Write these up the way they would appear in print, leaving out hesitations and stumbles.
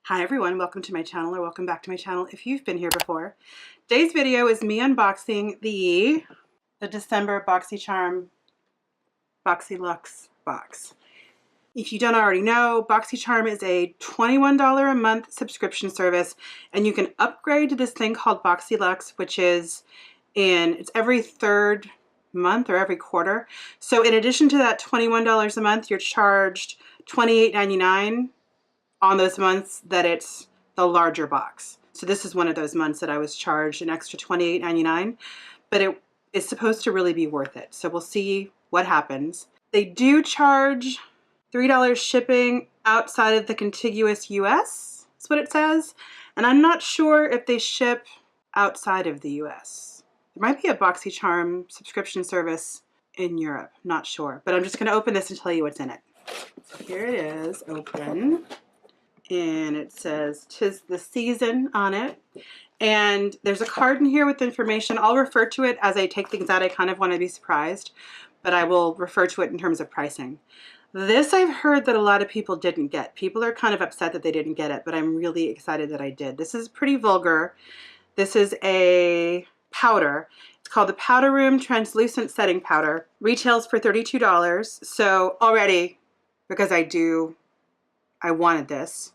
Hi everyone, welcome to my channel, or welcome back to my channel if you've been here before. Today's video is me unboxing the December Boxycharm Boxyluxe box. If you don't already know, Boxycharm is a $21 a month subscription service, and you can upgrade to this thing called Boxyluxe, which is it's every third month or every quarter. So in addition to that $21 a month, you're charged $28.99 on those months that it's the larger box. So this is one of those months that I was charged an extra $28.99, but it is supposed to really be worth it. So we'll see what happens. They do charge $3 shipping outside of the contiguous US, that's what it says. And I'm not sure if they ship outside of the US. There might be a Boxycharm subscription service in Europe, not sure. But I'm just gonna open this and tell you what's in it. So here it is, open. And it says "'Tis the Season" on it. And there's a card in here with information. I'll refer to it as I take things out. I kind of want to be surprised, but I will refer to it in terms of pricing. This I've heard that a lot of people didn't get. People are kind of upset that they didn't get it, but I'm really excited that I did. This is pretty vulgar. This is a powder. It's called the Powder Room Translucent Setting Powder. Retails for $32. So already, because I wanted this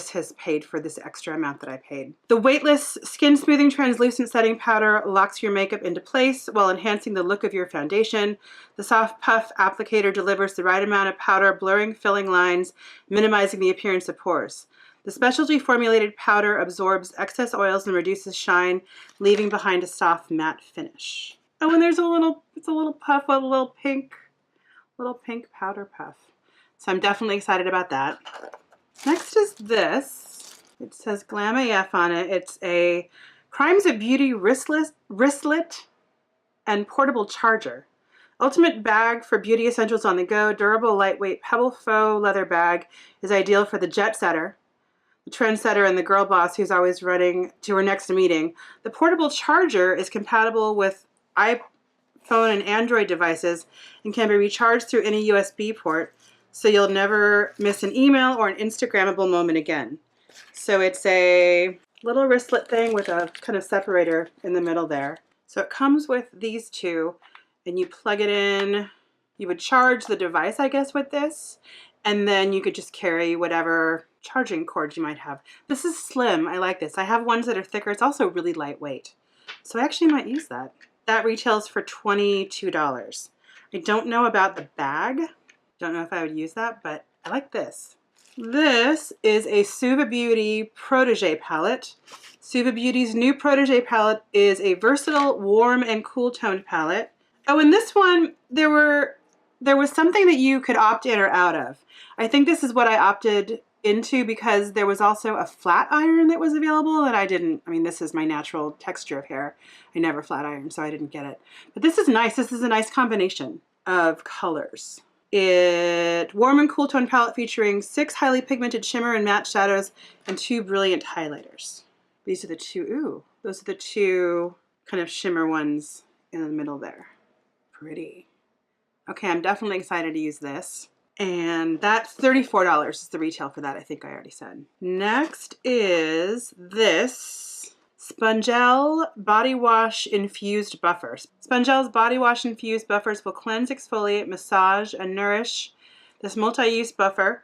has paid for this extra amount that I paid. The weightless skin smoothing translucent setting powder locks your makeup into place while enhancing the look of your foundation. The soft puff applicator delivers the right amount of powder, blurring filling lines, minimizing the appearance of pores. The specialty formulated powder absorbs excess oils and reduces shine, leaving behind a soft matte finish. Oh, and there's it's a little puff with a little pink powder puff. So I'm definitely excited about that. Next is this. It says Glam AF on it. It's a Crimes of Beauty wristlet and portable charger. Ultimate bag for beauty essentials on the go. Durable, lightweight pebble faux leather bag is ideal for the jet setter, the trendsetter, and the girl boss who's always running to her next meeting. The portable charger is compatible with iPhone and Android devices and can be recharged through any USB port, so you'll never miss an email or an Instagrammable moment again. So it's a little wristlet thing with a kind of separator in the middle there. So it comes with these two, and you plug it in. You would charge the device, I guess, with this, and then you could just carry whatever charging cord you might have. This is slim. I like this. I have ones that are thicker. It's also really lightweight. So I actually might use that. That retails for $22. I don't know about the bag. Don't know if I would use that, but I like this. This is a Suva Beauty Protege Palette. Suva Beauty's new Protege Palette is a versatile, warm, and cool toned palette. Oh, and this one, there was something that you could opt in or out of. I think this is what I opted into because there was also a flat iron that was available that I didn't. I mean, this is my natural texture of hair. I never flat iron, so I didn't get it. But this is nice. This is a nice combination of colors. Warm and cool tone palette featuring 6 highly pigmented shimmer and matte shadows and 2 brilliant highlighters. These are the two, those are the two kind of shimmer ones in the middle there. Pretty. Okay, I'm definitely excited to use this. And that's $34 is the retail for that, I think I already said. Next is this Spongelle Body Wash Infused Buffers. Spongelle's Body Wash Infused Buffers will cleanse, exfoliate, massage, and nourish. This multi-use buffer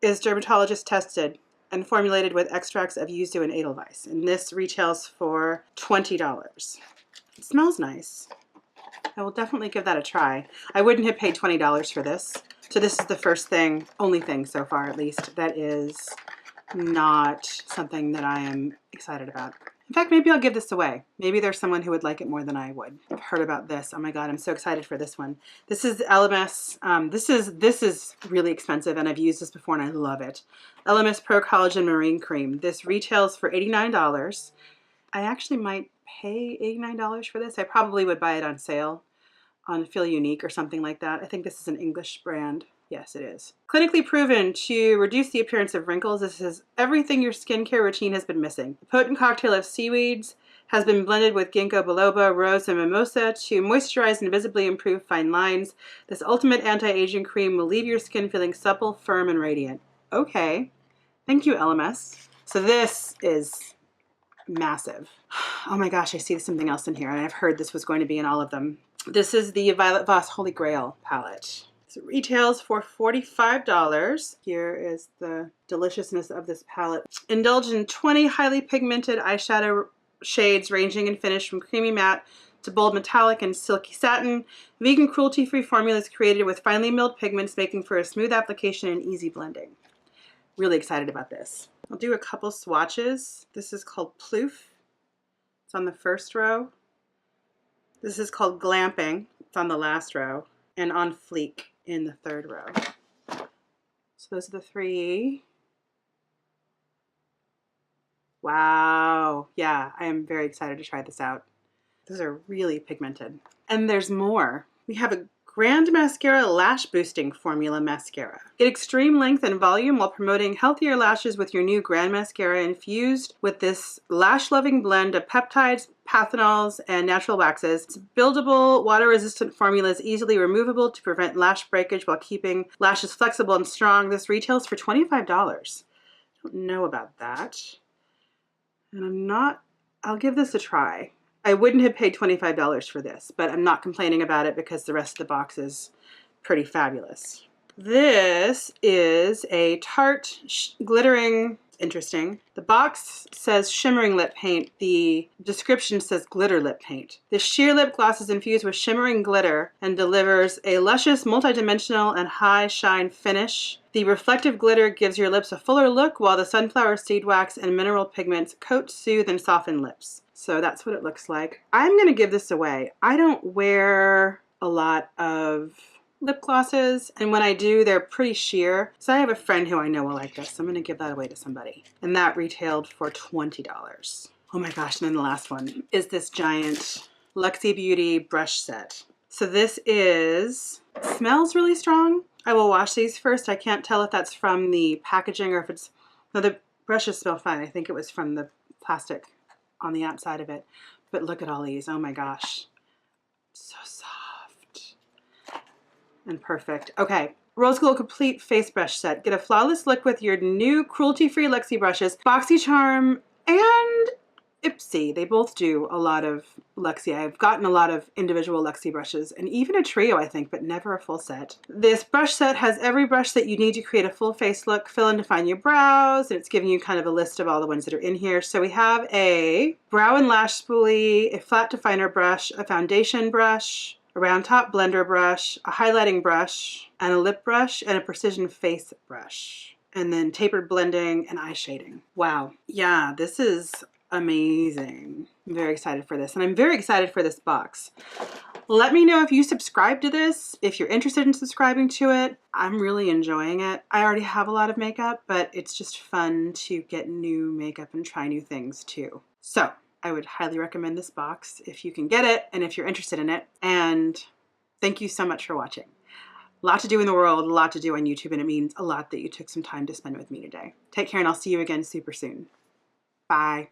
is dermatologist tested and formulated with extracts of yuzu and edelweiss. And this retails for $20. It smells nice. I will definitely give that a try. I wouldn't have paid $20 for this. So this is the first thing, only thing so far at least, that is not something that I am excited about. In fact, maybe I'll give this away. Maybe there's someone who would like it more than I would. I've heard about this. Oh my God, I'm so excited for this one. This is Elemis. This is really expensive, and I've used this before and I love it. Elemis Pro Collagen Marine Cream. This retails for $89. I actually might pay $89 for this. I probably would buy it on sale on Feel Unique or something like that. I think this is an English brand. Yes, it is. Clinically proven to reduce the appearance of wrinkles. This is everything your skincare routine has been missing. The potent cocktail of seaweeds has been blended with ginkgo biloba, rose, and mimosa to moisturize and visibly improve fine lines. This ultimate anti-aging cream will leave your skin feeling supple, firm, and radiant. Okay. Thank you, Elemis. So this is massive. Oh my gosh, I see something else in here, and I've heard this was going to be in all of them. This is the Violet Voss Holy Grail palette. So it retails for $45. Here is the deliciousness of this palette. Indulge in 20 highly pigmented eyeshadow shades ranging in finish from creamy matte to bold metallic and silky satin. Vegan cruelty-free formulas created with finely milled pigments, making for a smooth application and easy blending. Really excited about this. I'll do a couple swatches. This is called Ploof. It's on the first row. This is called Glamping. It's on the last row. And On Fleek in the third row. So those are the three. Wow. Yeah, I am very excited to try this out. Those are really pigmented. And there's more. We have a Grandemascara Lash Boosting Formula Mascara. Get extreme length and volume while promoting healthier lashes with your new Grandemascara, infused with this lash-loving blend of peptides, pathenols, and natural waxes. It's buildable, water-resistant formula is easily removable to prevent lash breakage while keeping lashes flexible and strong. This retails for $25. I don't know about that. And I'll give this a try. I wouldn't have paid $25 for this, but I'm not complaining about it because the rest of the box is pretty fabulous. This is a Tarte glittering, interesting. The box says shimmering lip paint. The description says glitter lip paint. The sheer lip gloss is infused with shimmering glitter and delivers a luscious, multidimensional, and high shine finish. The reflective glitter gives your lips a fuller look, while the sunflower seed wax and mineral pigments coat, soothe, and soften lips. So that's what it looks like. I'm going to give this away. I don't wear a lot of lip glosses, and when I do, they're pretty sheer. So I have a friend who I know will like this, so I'm going to give that away to somebody. And that retailed for $20. Oh my gosh, and then the last one is this giant Luxie Beauty brush set. So this smells really strong. I will wash these first. I can't tell if that's from the packaging or if it's, no, the brushes smell fine. I think it was from the plastic on the outside of it. But look at all these. Oh my gosh. So soft and perfect. Okay. Rose Gold Complete Face Brush Set. Get a flawless look with your new cruelty-free Luxie brushes. Boxycharm and Ipsy. They both do a lot of Luxie. I've gotten a lot of individual Luxie brushes and even a trio, I think, but never a full set. This brush set has every brush that you need to create a full face look. Fill and define your brows, and it's giving you kind of a list of all the ones that are in here. So we have a brow and lash spoolie, a flat definer brush, a foundation brush, a round top blender brush, a highlighting brush, and a lip brush, and a precision face brush. And then tapered blending and eye shading. Wow. Yeah, this is amazing. I'm very excited for this, and I'm very excited for this box. Let me know if you subscribe to this, if you're interested in subscribing to it. I'm really enjoying it. I already have a lot of makeup, but it's just fun to get new makeup and try new things too. So I would highly recommend this box if you can get it and if you're interested in it. And thank you so much for watching. A lot to do in the world, a lot to do on YouTube, and it means a lot that you took some time to spend with me today. Take care, and I'll see you again super soon. Bye.